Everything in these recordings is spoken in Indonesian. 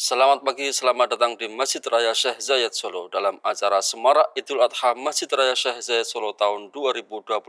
Selamat pagi, selamat datang di Masjid Raya Syekh Zayed Solo dalam acara Semarak Idul Adha Masjid Raya Syekh Zayed Solo tahun 2024.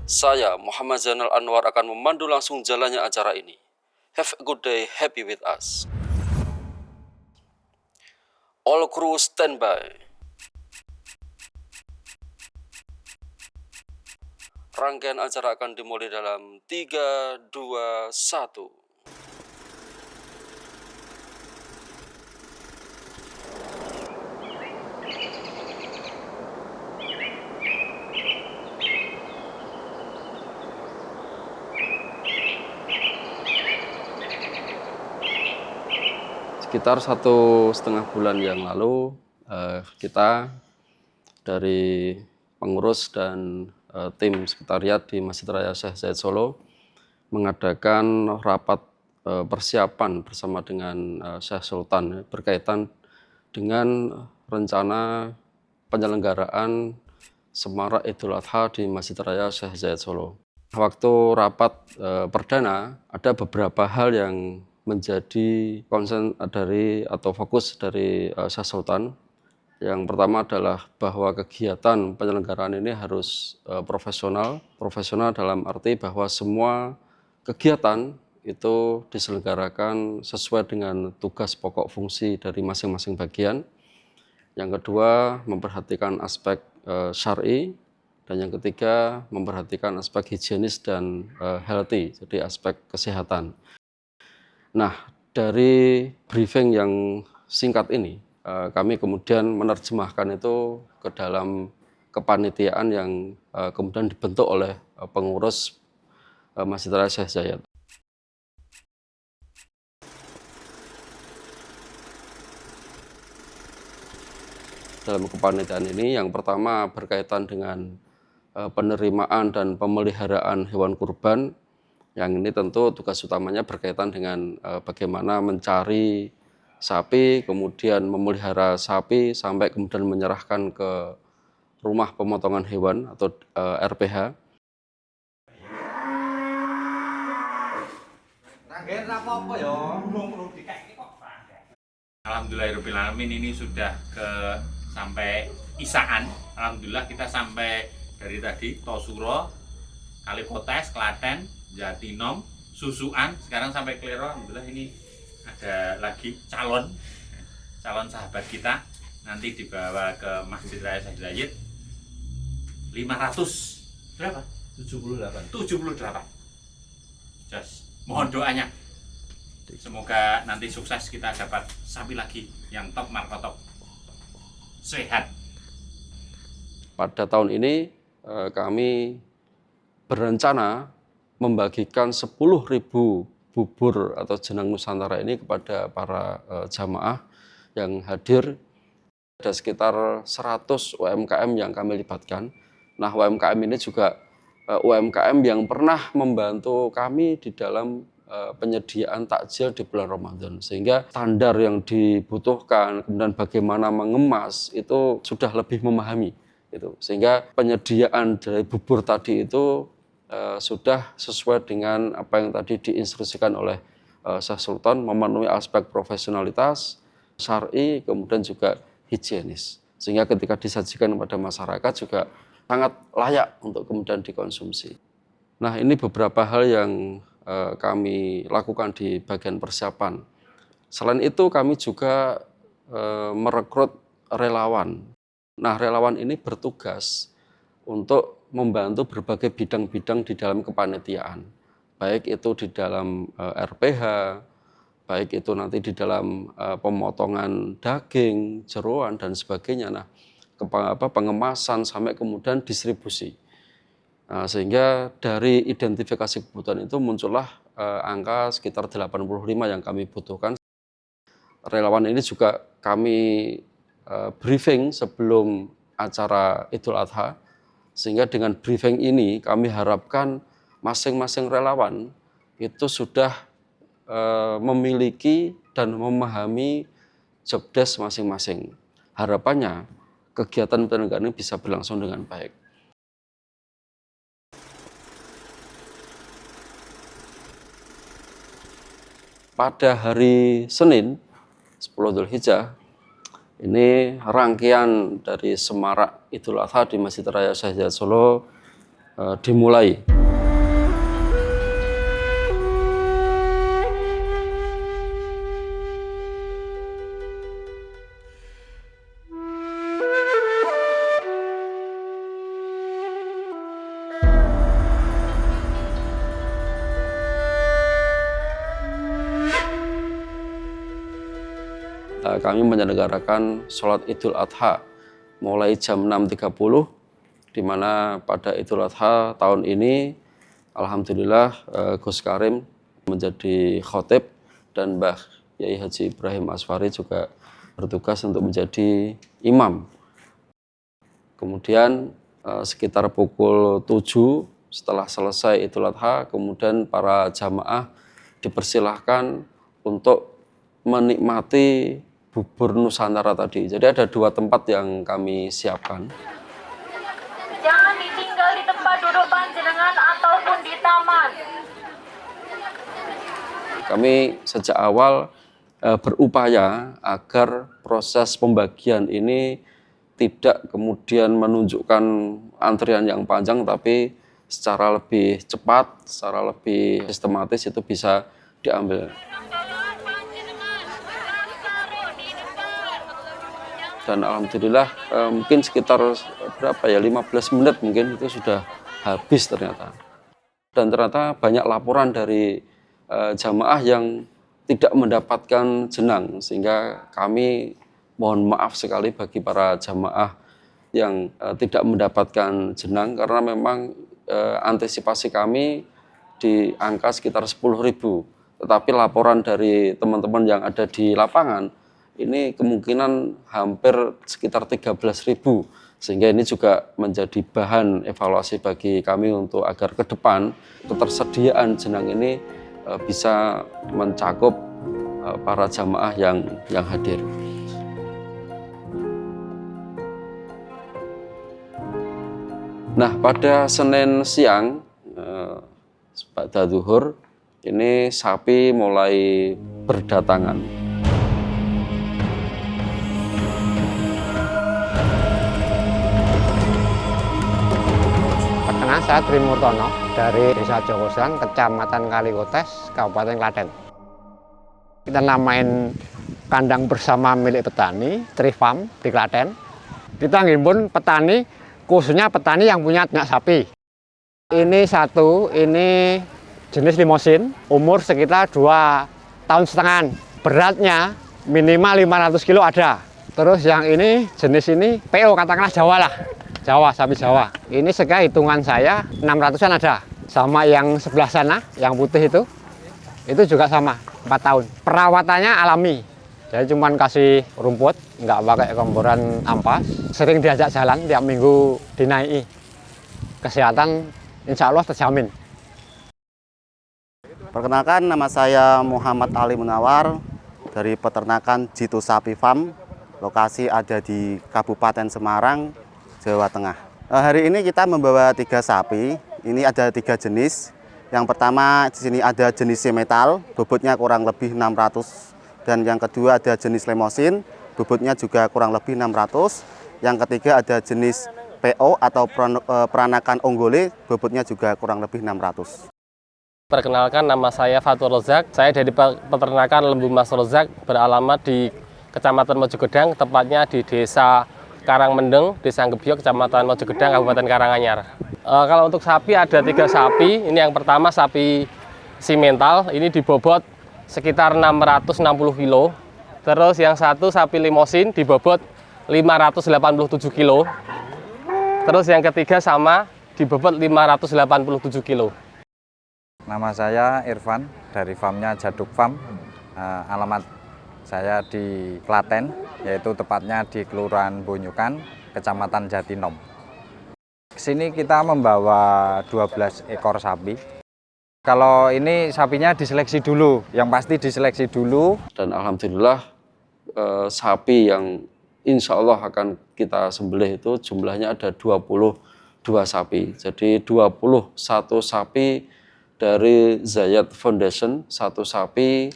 Saya, Muhammad Zainal Anwar, akan memandu langsung jalannya acara ini. Have a good day, happy with us. All crew standby. Rangkaian acara akan dimulai dalam 3, 2, 1. Sekitar 1,5 bulan yang lalu, kita dari pengurus dan tim sekretariat di Masjid Raya Syekh Zayed Solo mengadakan rapat persiapan bersama dengan Syekh Sultan berkaitan dengan rencana penyelenggaraan Semarak Idul Adha di Masjid Raya Syekh Zayed Solo. Waktu rapat perdana ada beberapa hal yang menjadi concern dari atau fokus dari Syekh Sultan. Yang pertama adalah bahwa kegiatan penyelenggaraan ini harus profesional. Profesional dalam arti bahwa semua kegiatan itu diselenggarakan sesuai dengan tugas pokok fungsi dari masing-masing bagian. Yang kedua, memperhatikan aspek syar'i. Dan yang ketiga, memperhatikan aspek higienis dan healthy, jadi aspek kesehatan. Nah, dari briefing yang singkat ini, kami kemudian menerjemahkan itu ke dalam kepanitiaan yang kemudian dibentuk oleh pengurus Masjid Raya Syekh Zayed. Dalam kepanitiaan ini yang pertama berkaitan dengan penerimaan dan pemeliharaan hewan kurban. Yang ini tentu tugas utamanya berkaitan dengan bagaimana mencari sapi, kemudian memelihara sapi sampai kemudian menyerahkan ke rumah pemotongan hewan atau RPH. Alhamdulillahirrahmanirrahim, ini sudah sampai isaan. Alhamdulillah kita sampai dari tadi Tosuro, Kalipotes, Klaten, Jatinom, Susuan, sekarang sampai Klero. Alhamdulillah ini ada lagi calon sahabat kita nanti dibawa ke Masjid Raya Syekh Zayed. 500 berapa? 78. Just mohon doanya. Semoga nanti sukses, kita dapat sapi lagi yang top markotop, sehat. Pada tahun ini kami berencana membagikan 10.000 bubur atau jenang Nusantara ini kepada para jamaah yang hadir. Ada sekitar 100 UMKM yang kami libatkan. Nah, UMKM ini juga UMKM yang pernah membantu kami di dalam penyediaan takjil di bulan Ramadan, sehingga standar yang dibutuhkan, kemudian bagaimana mengemas itu sudah lebih memahami itu, sehingga penyediaan dari bubur tadi itu sudah sesuai dengan apa yang tadi diinstruksikan oleh Syekh Sultan, memenuhi aspek profesionalitas, syar'i, kemudian juga higienis, sehingga ketika disajikan kepada masyarakat juga sangat layak untuk kemudian dikonsumsi. Nah, ini beberapa hal yang kami lakukan di bagian persiapan. Selain itu kami juga merekrut relawan. Nah, relawan ini bertugas untuk membantu berbagai bidang-bidang di dalam kepanitiaan. Baik itu di dalam RPH, baik itu nanti di dalam pemotongan daging, jeroan, dan sebagainya. Nah, pengemasan sampai kemudian distribusi. Nah, sehingga dari identifikasi kebutuhan itu muncullah angka sekitar 85 yang kami butuhkan. Relawan ini juga kami briefing sebelum acara Idul Adha, sehingga dengan briefing ini kami harapkan masing-masing relawan itu sudah memiliki dan memahami job desk masing-masing. Harapannya kegiatan penyelenggaraan ini bisa berlangsung dengan baik. pada hari Senin 10 Dzulhijjah ini rangkaian dari Semarak Idul Adha di Masjid Raya Syekh Zayed Solo dimulai. Kami menyelenggarakan sholat Idul Adha mulai jam 6.30, di mana pada Idul Adha tahun ini alhamdulillah Gus Karim menjadi khotib dan Mbah Yai Haji Ibrahim Asfari juga bertugas untuk menjadi imam. Kemudian sekitar pukul 7 setelah selesai Idul Adha, kemudian para jamaah dipersilahkan untuk menikmati bubur Nusantara tadi. Jadi ada 2 tempat yang kami siapkan. Jangan ditinggal di tempat duduk panjenengan ataupun di taman. Kami sejak awal berupaya agar proses pembagian ini tidak kemudian menunjukkan antrian yang panjang, tapi secara lebih cepat, secara lebih sistematis itu bisa diambil. Dan alhamdulillah mungkin sekitar 15 menit mungkin itu sudah habis ternyata. Dan ternyata banyak laporan dari jamaah yang tidak mendapatkan jenang, sehingga kami mohon maaf sekali bagi para jamaah yang tidak mendapatkan jenang, karena memang antisipasi kami di angka sekitar 10.000. Tetapi laporan dari teman-teman yang ada di lapangan ini kemungkinan hampir sekitar 13.000, sehingga ini juga menjadi bahan evaluasi bagi kami untuk agar ke depan ketersediaan jenang ini bisa mencakup para jamaah yang hadir. Nah, pada Senin siang pada zuhur ini sapi mulai berdatangan. Saya Trimurtono dari Desa Jogosan, Kecamatan Kalikotes, Kabupaten Klaten. Kita namain kandang bersama milik petani, Trifam di Klaten. Kita ngimpun petani, khususnya petani yang punya ternak sapi. Ini satu, ini jenis limosin, umur sekitar 2,5 tahun. Beratnya minimal 500 kilo ada. Terus yang ini, jenis ini PO, katakanlah Jawa lah. Jawa, sapi Jawa. Ini sekarang hitungan saya 600-an ada. Sama yang sebelah sana, yang putih itu juga sama, 4 tahun. Perawatannya alami. Jadi cuma kasih rumput, nggak pakai komporan ampas. Sering diajak jalan, tiap minggu dinaiki. Kesehatan insya Allah terjamin. Perkenalkan, nama saya Muhammad Ali Munawar dari peternakan Jitu Sapi Farm. Lokasi ada di Kabupaten Semarang, Jawa Tengah. Hari ini kita membawa 3 sapi. Ini ada 3 jenis. Yang pertama di sini ada jenis metal, bobotnya kurang lebih 600. Dan yang kedua ada jenis lemosin, bobotnya juga kurang lebih 600. Yang ketiga ada jenis PO atau peranakan Onggole, bobotnya juga kurang lebih 600. Perkenalkan, nama saya Fatur Rozak. Saya dari peternakan Lembu Mas Rozak, beralamat di Kecamatan Mojogedang, tepatnya di Desa Karangmendeng, Desa Gebyo, Kecamatan Mojogedang, Kabupaten Karanganyar. Kalau untuk sapi ada 3 sapi. Ini yang pertama sapi simental, ini dibobot sekitar 660 kilo. Terus yang satu sapi limosin dibobot 587 kilo. Terus yang ketiga sama dibobot 587 kilo. Nama saya Irfan dari farmnya Jaduk Farm. Alamat saya di Klaten, yaitu tepatnya di Kelurahan Bonyukan, Kecamatan Jatinom. Kesini kita membawa 12 ekor sapi. Kalau ini sapinya diseleksi dulu, yang pasti diseleksi dulu. Dan alhamdulillah sapi yang insya Allah akan kita sembelih itu jumlahnya ada 22 sapi. Jadi 21 sapi dari Zayed Foundation, 1 sapi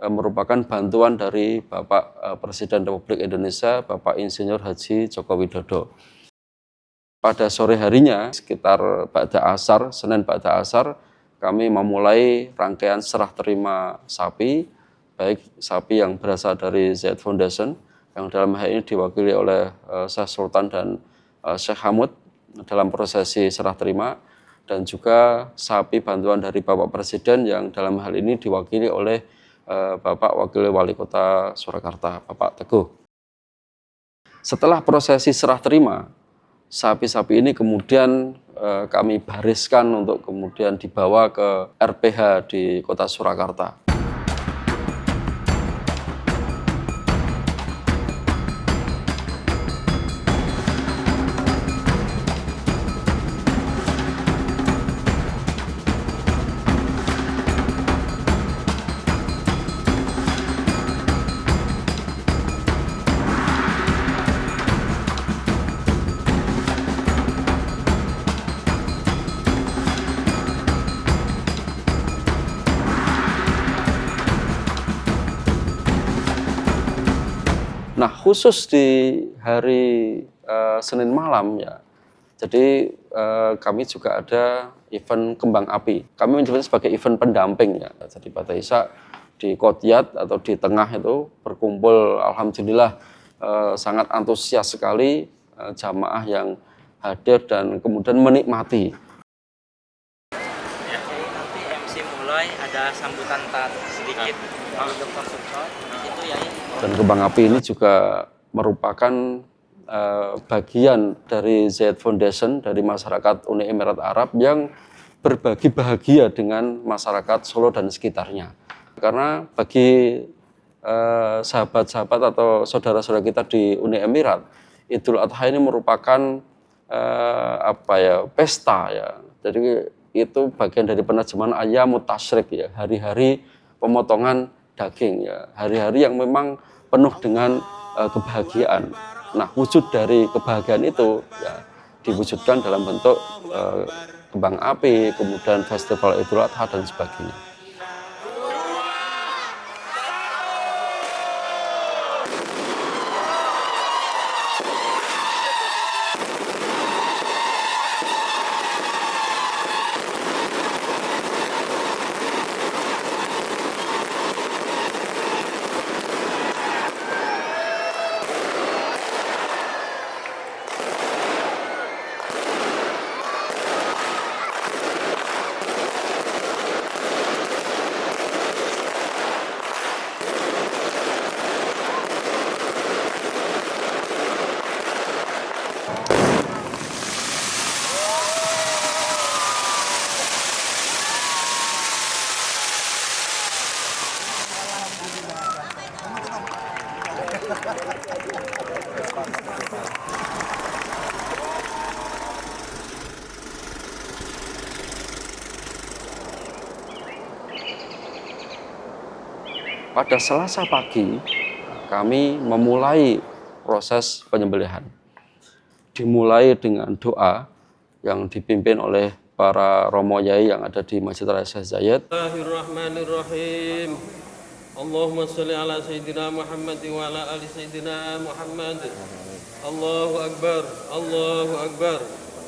merupakan bantuan dari Bapak Presiden Republik Indonesia, Bapak Insinyur Haji Joko Widodo. Pada sore harinya, sekitar ba'da asar, Senin ba'da asar, kami memulai rangkaian serah terima sapi, baik sapi yang berasal dari Zayed Foundation, yang dalam hal ini diwakili oleh Syekh Sultan dan Syekh Hamud dalam prosesi serah terima, dan juga sapi bantuan dari Bapak Presiden yang dalam hal ini diwakili oleh Bapak Wakil Wali Kota Surakarta, Bapak Teguh. Setelah prosesi serah terima, sapi-sapi ini kemudian kami bariskan untuk kemudian dibawa ke RPH di Kota Surakarta. Nah, khusus di hari Senin malam ya, jadi kami juga ada event kembang api. Kami menyebutnya sebagai event pendamping ya. Jadi pada Isya di Kotiat atau di tengah itu berkumpul, alhamdulillah sangat antusias sekali jamaah yang hadir dan kemudian menikmati. Ya, nanti MC mulai ada sambutan sedikit dari Dr. Sukron. Itu ya. Dan kembang api ini juga merupakan bagian dari Zayed Foundation, dari masyarakat Uni Emirat Arab yang berbagi bahagia dengan masyarakat Solo dan sekitarnya. Karena bagi sahabat-sahabat atau saudara-saudara kita di Uni Emirat, Idul Adha ini merupakan pesta ya. Jadi itu bagian dari penerjemahan Ayyamut Tasyrik ya, hari-hari pemotongan daging ya, hari-hari yang memang penuh dengan kebahagiaan. Nah, wujud dari kebahagiaan itu ya diwujudkan dalam bentuk kembang api, kemudian festival Idul Adha dan sebagainya. Pada Selasa pagi, kami memulai proses penyembelihan. Dimulai dengan doa yang dipimpin oleh para romo yai yang ada di Masjid Raya Syekh Zayed. Bismillahirrahmanirrahim. Allahumma sholli ala Sayyidina Muhammad wa ala ali Sayyidina Muhammad. Allahu Akbar, Allahu Akbar,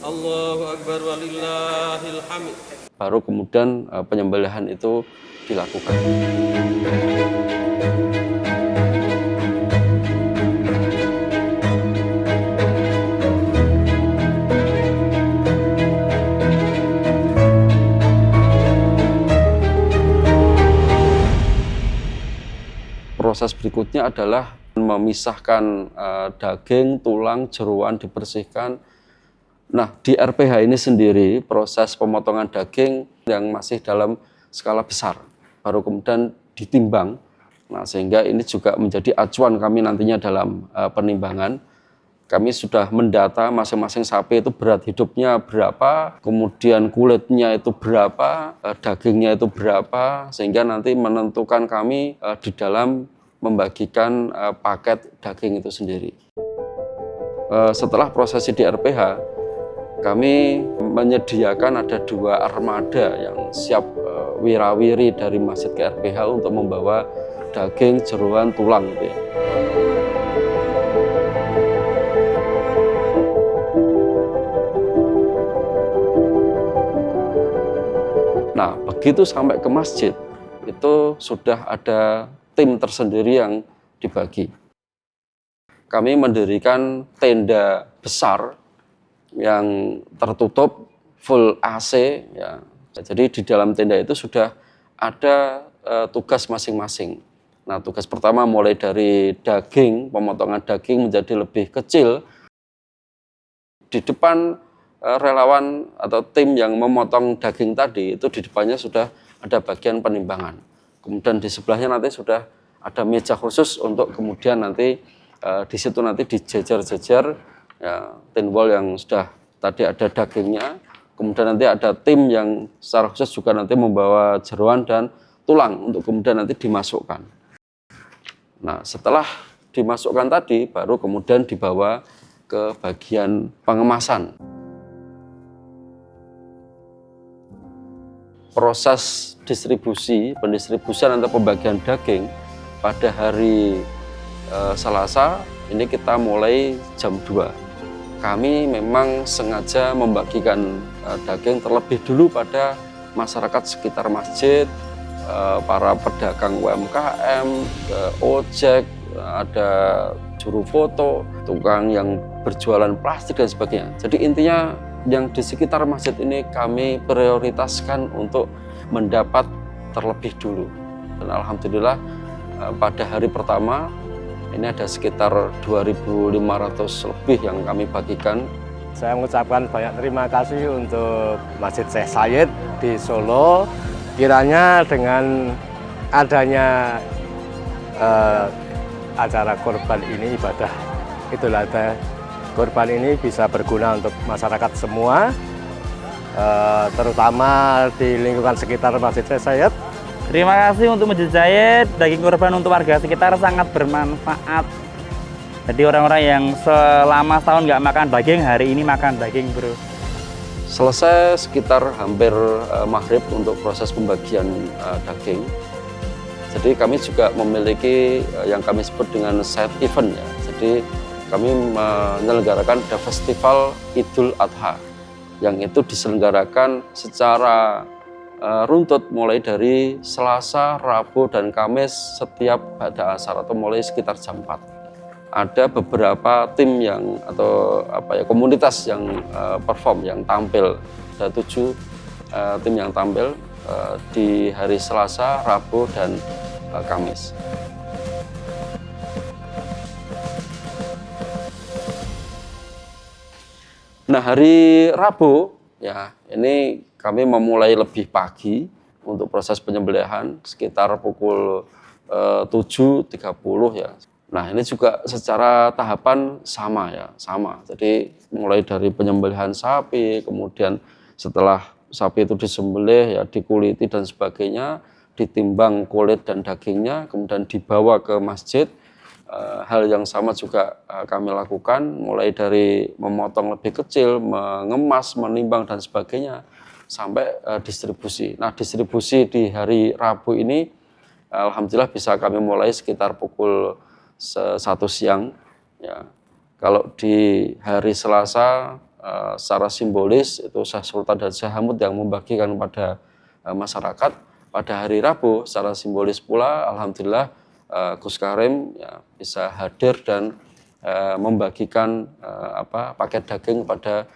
Allahu Akbar walillahil hamd. Baru kemudian penyembelihan itu dilakukan. Proses berikutnya adalah memisahkan daging, tulang, jeroan dibersihkan. Nah, di RPH ini sendiri proses pemotongan daging yang masih dalam skala besar, baru kemudian ditimbang. Nah, sehingga ini juga menjadi acuan kami nantinya dalam penimbangan. Kami sudah mendata masing-masing sapi itu berat hidupnya berapa, kemudian kulitnya itu berapa, dagingnya itu berapa, sehingga nanti menentukan kami di dalam membagikan paket daging itu sendiri. Setelah prosesi di RPH, kami menyediakan ada 2 armada yang siap wirawiri dari masjid ke RPH untuk membawa daging, jeroan, tulang gitu ya. Nah, begitu sampai ke masjid, itu sudah ada tim tersendiri yang dibagi. Kami mendirikan tenda besar yang tertutup full AC ya. Jadi di dalam tenda itu sudah ada tugas masing-masing. Nah, tugas pertama mulai dari daging, pemotongan daging menjadi lebih kecil. Di depan relawan atau tim yang memotong daging tadi itu di depannya sudah ada bagian penimbangan. Kemudian di sebelahnya nanti sudah ada meja khusus untuk kemudian nanti di situ nanti dijejer-jejer ya, tin wall yang sudah tadi ada dagingnya. Kemudian nanti ada tim yang secara khusus juga nanti membawa jeroan dan tulang untuk kemudian nanti dimasukkan. Nah, setelah dimasukkan tadi baru kemudian dibawa ke bagian pengemasan. Proses distribusi, pendistribusian atau pembagian daging pada hari Selasa ini kita mulai jam 2. Kami memang sengaja membagikan daging terlebih dulu pada masyarakat sekitar masjid, para pedagang UMKM, ojek, ada juru foto, tukang yang berjualan plastik dan sebagainya. Jadi intinya yang di sekitar masjid ini kami prioritaskan untuk mendapat terlebih dulu. Dan alhamdulillah pada hari pertama ini ada sekitar 2.500 lebih yang kami bagikan. Saya mengucapkan banyak terima kasih untuk Masjid Syekh Said di Solo. Kiranya dengan adanya acara kurban ini, ibadah Idul Adha kurban ini bisa berguna untuk masyarakat semua, terutama di lingkungan sekitar Masjid Syekh Said. Terima kasih untuk Masjid Said, daging kurban untuk warga sekitar sangat bermanfaat. Jadi orang-orang yang selama setahun nggak makan daging, hari ini makan daging, bro. Selesai sekitar hampir maghrib untuk proses pembagian daging. Jadi kami juga memiliki yang kami sebut dengan side event ya. Jadi kami menyelenggarakan ada festival Idul Adha yang itu diselenggarakan secara runtut mulai dari Selasa, Rabu, dan Kamis setiap ba'da asar atau mulai sekitar jam 4. Ada beberapa tim yang atau komunitas yang perform, yang tampil. Ada 7 tim yang tampil di hari Selasa, Rabu, dan Kamis. Nah, hari Rabu ya ini kami memulai lebih pagi untuk proses penyembelihan sekitar pukul 7.30 ya. Nah, ini juga secara tahapan sama ya, sama. Jadi mulai dari penyembelihan sapi, kemudian setelah sapi itu disembelih ya dikuliti dan sebagainya, ditimbang kulit dan dagingnya, kemudian dibawa ke masjid. Hal yang sama juga kami lakukan, mulai dari memotong lebih kecil, mengemas, menimbang dan sebagainya, sampai distribusi. Nah, distribusi di hari Rabu ini alhamdulillah bisa kami mulai sekitar pukul 1 siang ya. Kalau di hari Selasa secara simbolis itu Syekh Sultan dan Syekh Hamud yang membagikan kepada masyarakat. Pada hari Rabu secara simbolis pula alhamdulillah Gus Karim ya, bisa hadir dan membagikan paket daging kepada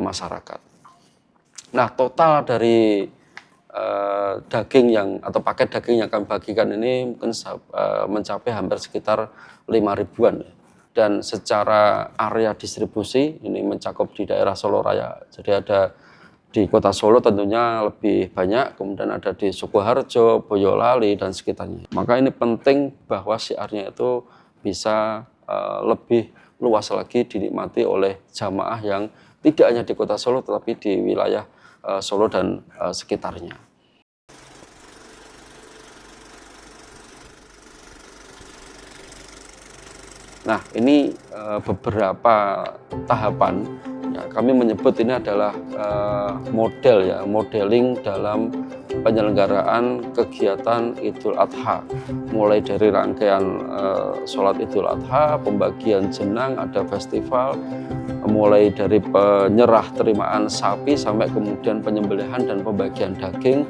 masyarakat. Nah, total dari daging yang atau paket daging yang kami bagikan ini mungkin mencapai hampir sekitar 5.000-an. Dan secara area distribusi ini mencakup di daerah Solo Raya. Jadi ada di kota Solo tentunya lebih banyak, kemudian ada di Sukoharjo, Boyolali, dan sekitarnya. Maka ini penting bahwa syiarnya itu bisa lebih luas lagi dinikmati oleh jamaah yang tidak hanya di kota Solo, tetapi di wilayah Solo dan sekitarnya. Nah, ini beberapa tahapan. Ya, kami menyebut ini adalah model ya, modeling dalam penyelenggaraan kegiatan Idul Adha, mulai dari rangkaian sholat Idul Adha, pembagian jenang, ada festival, mulai dari penyerah terimaan sapi sampai kemudian penyembelihan dan pembagian daging.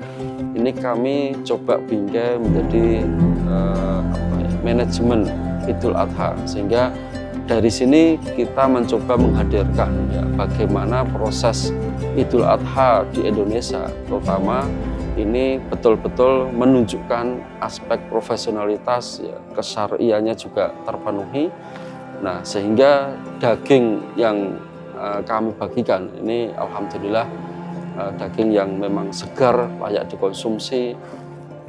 Ini kami coba bingkai menjadi manajemen Idul Adha, sehingga dari sini kita mencoba menghadirkan bagaimana proses Idul Adha di Indonesia, terutama ini betul-betul menunjukkan aspek profesionalitas, kesyariahannya juga terpenuhi. Nah, sehingga daging yang kami bagikan ini alhamdulillah daging yang memang segar, layak dikonsumsi,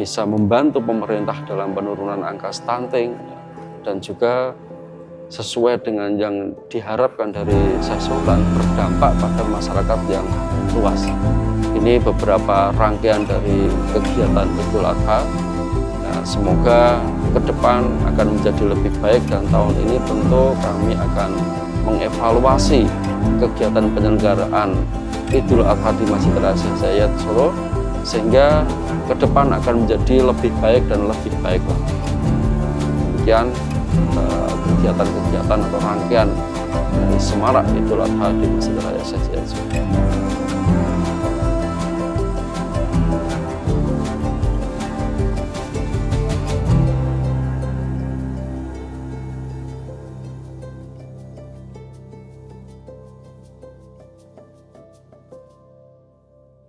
bisa membantu pemerintah dalam penurunan angka stunting, dan juga sesuai dengan yang diharapkan dari Sesultan, berdampak pada masyarakat yang luas. Ini beberapa rangkaian dari kegiatan Idul Adha. Nah, semoga ke depan akan menjadi lebih baik, dan tahun ini tentu kami akan mengevaluasi kegiatan penyelenggaraan Idul Adha di Masjid Raya Zayed Solo, sehingga ke depan akan menjadi lebih baik dan lebih baik. Demikian kegiatan-kegiatan atau rangkaian dari semarak Idul Adha di Masjid Raya Zayed Solo.